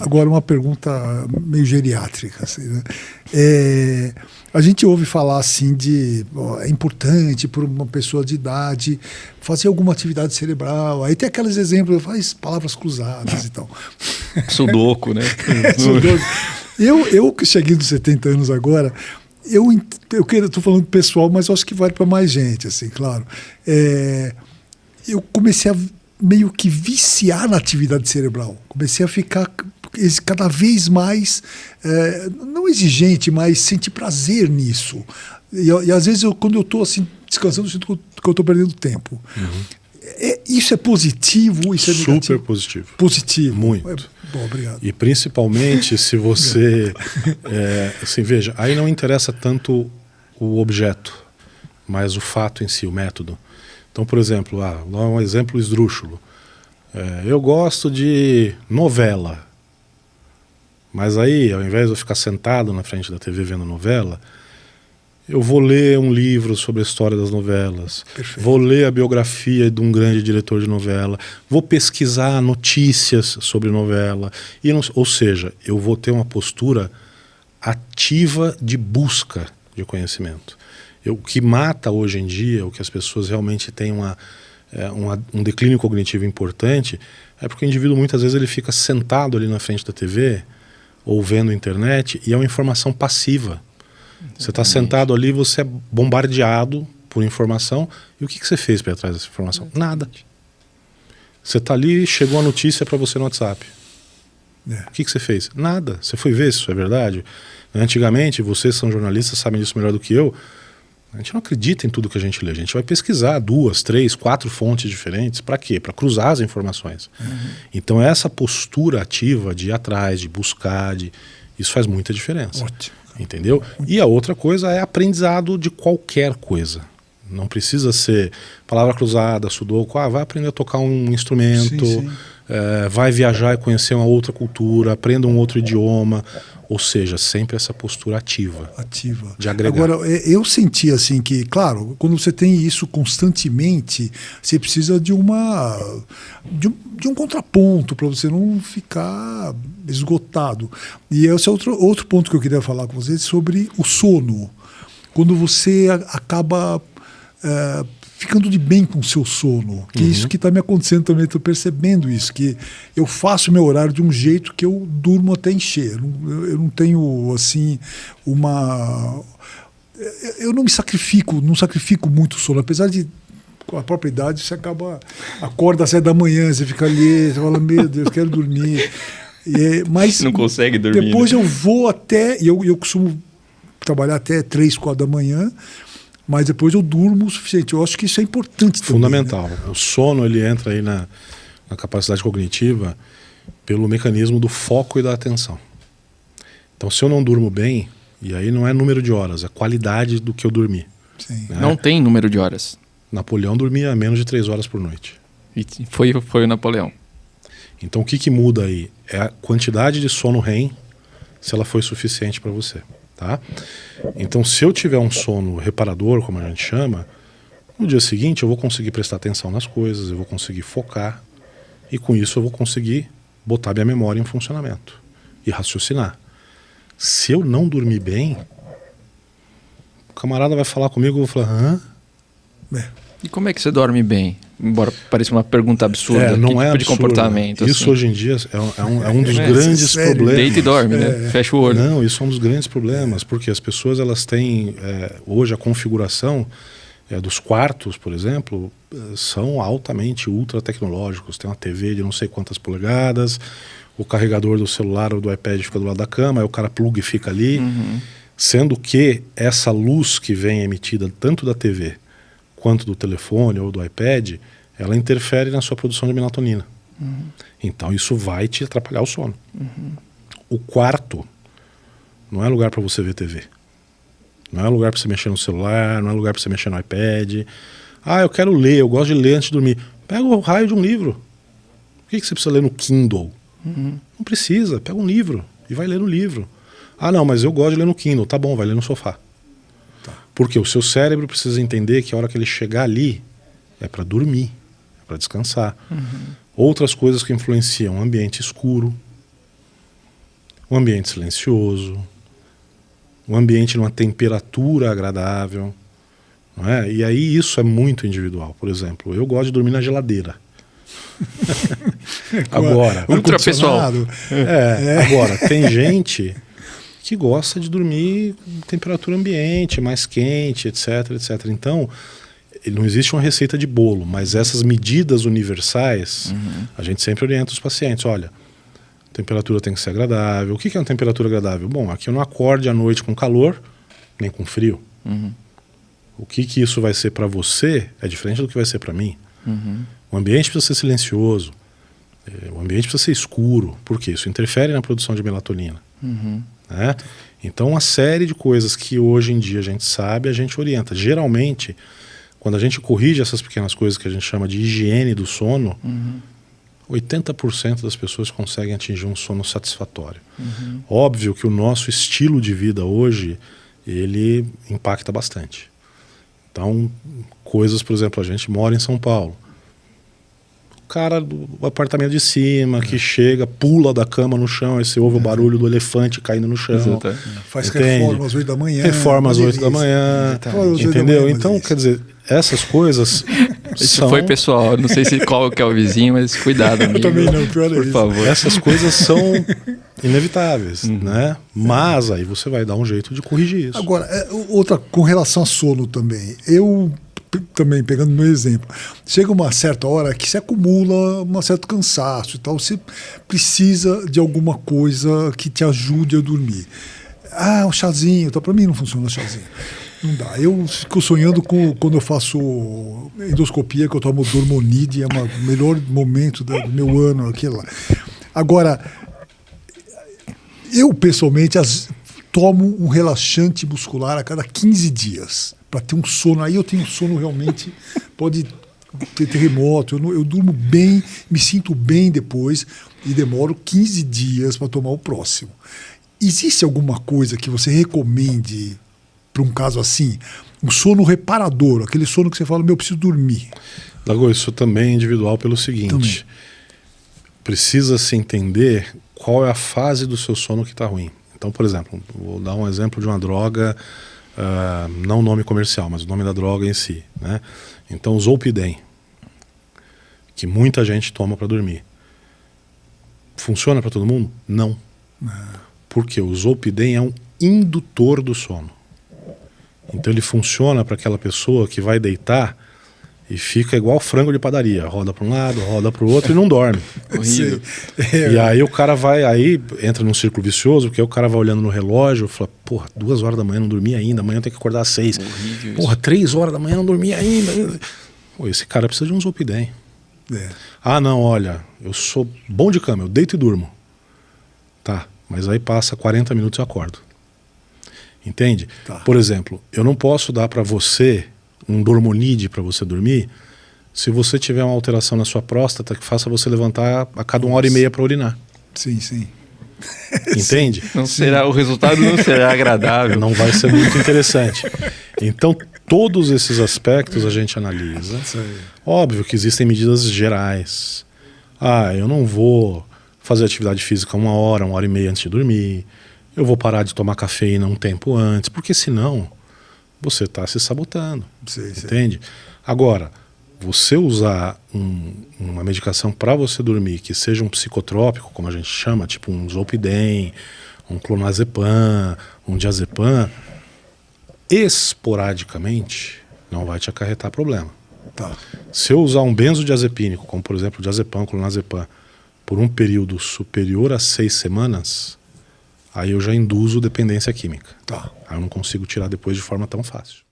Agora, uma pergunta meio geriátrica. Assim, né? A gente ouve falar assim é importante para uma pessoa de idade fazer alguma atividade cerebral. Aí tem aqueles exemplos, faz palavras cruzadas e tal. Sudoku, né? Sudoku. Eu que cheguei dos 70 anos agora, eu estou falando pessoal, mas eu acho que vale para mais gente, assim, claro. Eu comecei a meio que viciar na atividade cerebral. Comecei a ficar cada vez mais, não exigente, mas sentir prazer nisso. E às vezes, quando eu estou assim, descansando, eu sinto que eu estou perdendo tempo. Uhum. Isso é positivo? Isso é negativo? Super positivo. Positivo. Muito. Bom, obrigado. E principalmente se você... assim, veja, aí não interessa tanto o objeto, mas o fato em si, o método. Então, por exemplo, vou dar um exemplo esdrúxulo. Eu gosto de novela. Mas aí, ao invés de eu ficar sentado na frente da TV vendo novela, eu vou ler um livro sobre a história das novelas. Perfeito. Vou ler a biografia de um grande diretor de novela. Vou pesquisar notícias sobre novela. Ou seja, eu vou ter uma postura ativa de busca de conhecimento. O que mata hoje em dia, o que as pessoas realmente têm um declínio cognitivo importante, é porque o indivíduo muitas vezes ele fica sentado ali na frente da TV ou vendo a internet e é uma informação passiva. Você está sentado ali, você é bombardeado por informação. E o que você fez para ir atrás dessa informação? Nada. Você está ali, chegou a notícia para você no WhatsApp. O que você fez? Nada. Você foi ver se isso é verdade? Antigamente, vocês são jornalistas, sabem disso melhor do que eu. A gente não acredita em tudo que a gente lê. A gente vai pesquisar 2, 3, 4 fontes diferentes. Para quê? Para cruzar as informações. Então essa postura ativa de ir atrás, de buscar, isso faz muita diferença. Ótimo. Entendeu? E a outra coisa é aprendizado de qualquer coisa. Não precisa ser palavra cruzada, sudoku. Vai aprender a tocar um instrumento, sim. Vai viajar e conhecer uma outra cultura, aprenda um outro idioma. Ou seja, sempre essa postura ativa. De agregar. Agora, eu senti assim que, claro, quando você tem isso constantemente, você precisa de um contraponto para você não ficar esgotado. E esse é outro ponto que eu queria falar com vocês sobre o sono. Quando você acaba ficando de bem com o seu sono, que isso que está me acontecendo também, estou percebendo isso, que eu faço meu horário de um jeito que eu durmo até encher. Eu não tenho, assim, eu não sacrifico muito o sono, apesar de, com a própria idade, você acorda às 7 da manhã, você fica ali, você fala, meu Deus, quero dormir. Mas não consegue dormir. Depois eu vou até, eu costumo trabalhar até 3, 4 da manhã, mas depois eu durmo o suficiente. Eu acho que isso é importante também. Fundamental. Né? O sono, ele entra aí na capacidade cognitiva pelo mecanismo do foco e da atenção. Então, se eu não durmo bem, e aí não é número de horas, é qualidade do que eu dormi. Sim. Né? Não tem número de horas. Napoleão dormia menos de 3 horas por noite. E foi o Napoleão. Então, o que muda aí? É a quantidade de sono REM, se ela foi suficiente para você. Tá? Então, se eu tiver um sono reparador, como a gente chama, no dia seguinte eu vou conseguir prestar atenção nas coisas, eu vou conseguir focar e com isso eu vou conseguir botar minha memória em funcionamento e raciocinar. Se eu não dormir bem, o camarada vai falar comigo, eu vou falar, hã? E como é que você dorme bem? Embora pareça uma pergunta absurda, não que é tipo de absurdo. comportamento? Isso assim? hoje em dia é um dos grandes sério? problemas. Deita e dorme, né? Fecha o olho. Não, isso é um dos grandes problemas, porque as pessoas elas têm, hoje a configuração dos quartos, por exemplo, são altamente ultra tecnológicos. Tem uma TV de não sei quantas polegadas, o carregador do celular ou do iPad fica do lado da cama, aí o cara pluga e fica ali, sendo que essa luz que vem emitida tanto da TV quanto do telefone ou do iPad, ela interfere na sua produção de melatonina. Então isso vai te atrapalhar o sono. O quarto não é lugar para você ver TV. Não é lugar para você mexer no celular, não é lugar para você mexer no iPad. Eu quero ler, eu gosto de ler antes de dormir. Pega o raio de um livro. Por que você precisa ler no Kindle? Não precisa, pega um livro e vai ler no livro. Não, mas eu gosto de ler no Kindle. Tá bom, vai ler no sofá. Porque o seu cérebro precisa entender que a hora que ele chegar ali é para dormir, é para descansar. Outras coisas que influenciam: ambiente escuro, um ambiente silencioso, um ambiente numa temperatura agradável, não é? E aí isso é muito individual. Por exemplo, eu gosto de dormir na geladeira. Agora, ultra pessoal. Agora, tem gente que gosta de dormir em temperatura ambiente, mais quente, etc, etc. Então, não existe uma receita de bolo, mas essas medidas universais, a gente sempre orienta os pacientes. Olha, a temperatura tem que ser agradável. O que é uma temperatura agradável? Bom, aqui eu não acorde à noite com calor, nem com frio. O que isso vai ser para você é diferente do que vai ser para mim. O ambiente precisa ser silencioso, o ambiente precisa ser escuro, porque isso interfere na produção de melatonina. Né? Então, uma série de coisas que hoje em dia a gente sabe, a gente orienta. Geralmente, quando a gente corrige essas pequenas coisas que a gente chama de higiene do sono, 80% das pessoas conseguem atingir um sono satisfatório. Óbvio que o nosso estilo de vida hoje, ele impacta bastante. Então, coisas, por exemplo, a gente mora em São Paulo. O cara do apartamento de cima que chega, pula da cama no chão, aí você ouve o barulho do elefante caindo no chão. Faz reforma às 8 da manhã. Reforma às 8 da manhã. Entendeu? Então, quer dizer, essas coisas Isso foi pessoal, não sei qual que é o vizinho, mas cuidado, amigo. Eu também não, pior é por isso. favor. Essas coisas são inevitáveis, né? Mas aí você vai dar um jeito de corrigir isso. Agora, outra com relação a sono também. Eu também, pegando meu exemplo, chega uma certa hora que se acumula um certo cansaço e tal, você precisa de alguma coisa que te ajude a dormir. Ah, um chazinho, então para mim não funciona o chazinho. Não dá. Eu fico sonhando quando eu faço endoscopia, que eu tomo Dormonide, é o melhor momento do meu ano, aquilo lá. Agora, eu pessoalmente tomo um relaxante muscular a cada 15 dias, para ter um sono. Aí eu tenho sono realmente, pode ter terremoto, eu durmo bem, me sinto bem depois e demoro 15 dias para tomar o próximo. Existe alguma coisa que você recomende para um caso assim? Um sono reparador, aquele sono que você fala, eu preciso dormir. Dago, isso também é individual pelo seguinte, precisa se entender qual é a fase do seu sono que está ruim. Então, por exemplo, vou dar um exemplo de uma droga, não o nome comercial, mas o nome da droga em si, né? Então, o Zolpidem, que muita gente toma para dormir. Funciona para todo mundo? Não. Porque o Zolpidem é um indutor do sono. Então ele funciona para aquela pessoa que vai deitar e fica igual frango de padaria, roda para um lado, roda para o outro e não dorme. Horrível. E aí o cara aí entra num círculo vicioso, porque aí o cara vai olhando no relógio e fala, porra, 2 horas da manhã não dormi ainda, amanhã eu tenho que acordar às 6. Horrível. Porra, 3 horas da manhã não dormi ainda. Pô, esse cara precisa de um Zolpidem. Ah, não, olha, eu sou bom de cama, eu deito e durmo. Tá, mas aí passa 40 minutos e eu acordo. Entende? Tá. Por exemplo, eu não posso dar para você um Dormonide para você dormir se você tiver uma alteração na sua próstata que faça você levantar a cada 1h30 para urinar. Sim, sim. Entende? Não será, o resultado não será agradável. Não vai ser muito interessante. Então, todos esses aspectos a gente analisa. Óbvio que existem medidas gerais. Ah, eu não vou fazer atividade física 1h30 antes de dormir. Eu vou parar de tomar cafeína um tempo antes, porque senão você está se sabotando. Entende? Agora, você usar uma medicação para você dormir que seja um psicotrópico, como a gente chama, tipo um Zolpidem, um clonazepam, um diazepam, esporadicamente não vai te acarretar problema. Tá. Se eu usar um benzodiazepínico, como por exemplo o diazepam, clonazepam, por um período superior a 6 semanas, aí eu já induzo dependência química. Tá. Aí eu não consigo tirar depois de forma tão fácil.